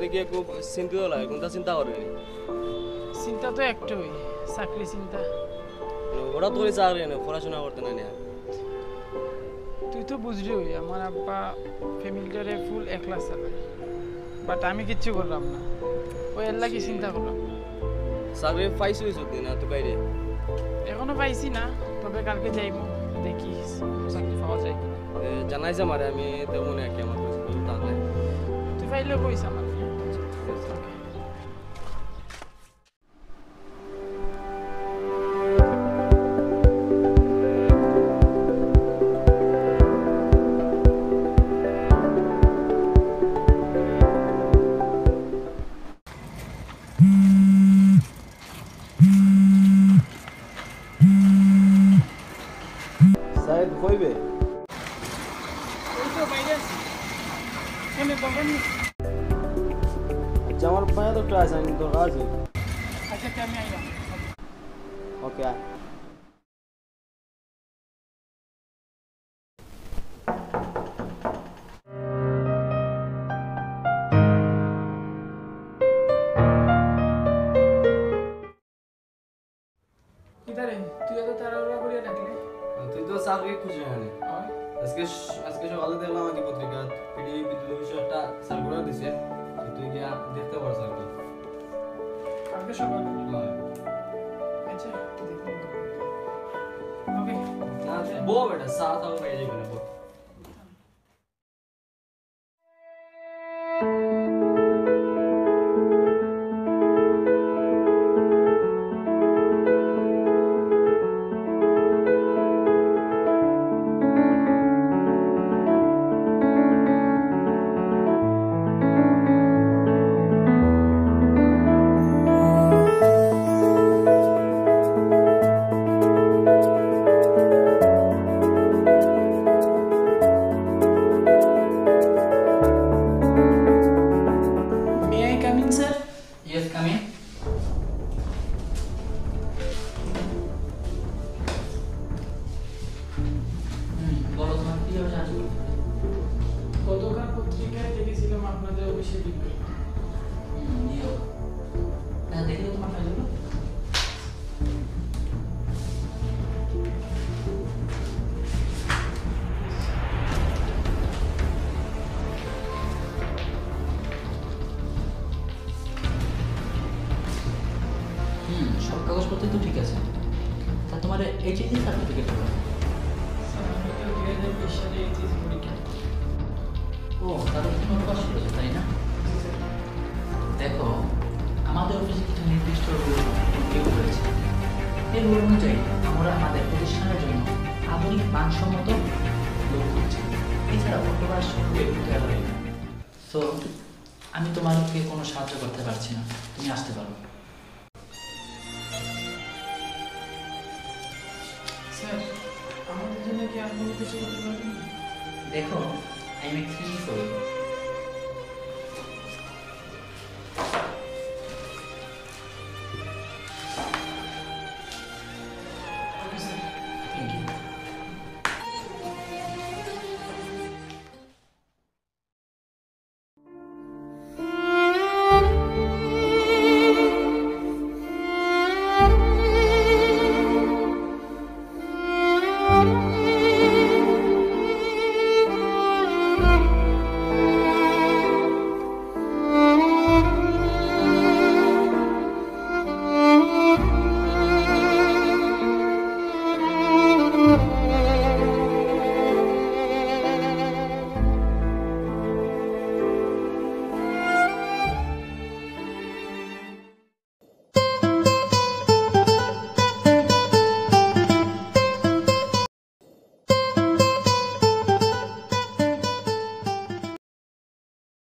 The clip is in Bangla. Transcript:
দেখিয়ে খুব চিন্তিত লাগে। কোনটা চিন্তা করে? চিন্তা তো একটাই, চাকরি চিন্তা। হঠাৎ করে চাকরি না, পড়াশোনা করতে না না? তুই তো বুঝলি আমার আব্বা ফ্যামিলিটারে ফুল একলা চালায়, বাট আমি কিচ্ছু করলাম না, ওই এর লাগি চিন্তা করলাম। চাকরি পাইছো না তো বাইরে? এখনো পাইছি না, তবে কালকে যাইব, দেখি চাকরি পাওয়া যায় কিনা। জানাইছে মারে, আমি তো মনে রাখি আমার তাহলে। তুই পাইলে কইস আমার। সাহেব কইবে? ওই তো বাইরে আছি, কেনে দরকার নেই। আচ্ছা আমার পায়ে তো একটা আছে, আমি দরকার আছে। আচ্ছা আমি আইলাম। ওকে আয়। কিদারে তুই এত তাড়াহুড়া করিয়া ডাকলে? তুই তো চাকরি খুঁজে আনে। আজকে সকালে দেখলাম আর কি পত্রিকা পিডিবি বিদ্যুৎ অফিসে একটা সার্কুলার দিছে, তুই গিয়া দেখতে পারছ আর কি। কালকে সকালে? আচ্ছা দেখো। ওকে না বো বেটা, সাথ আও পেয়ে যাবে না। গতকাল পত্রিকায় দেখেছিলাম আপনাদের অফিসে বিক্রি। দেখে তোমার ফাইলগুলো সব কাগজপত্র তো ঠিক আছে। তা তোমার এইচএসসি সার্টিফিকেট হলো? ও তাহলে তুমি পাস করেছো তাই না? দেখো আমাদের অফিসে কিছু নির্দিষ্ট রুল রয়েছে। এই রুল অনুযায়ী আমরা আমাদের প্রতিষ্ঠানের জন্য আধুনিক মানসম্মত লোক খুঁজছি, এছাড়া বর্তমান তৈরি না। সো আমি তোমাকে কোনো সাহায্য করতে পারছি না, তুমি আসতে পারো। স্যার আমাদের জন্য কি আর কোনো কিছু করতে পারবেন? দেখো আই এম এক্সট্রিমলি সরি,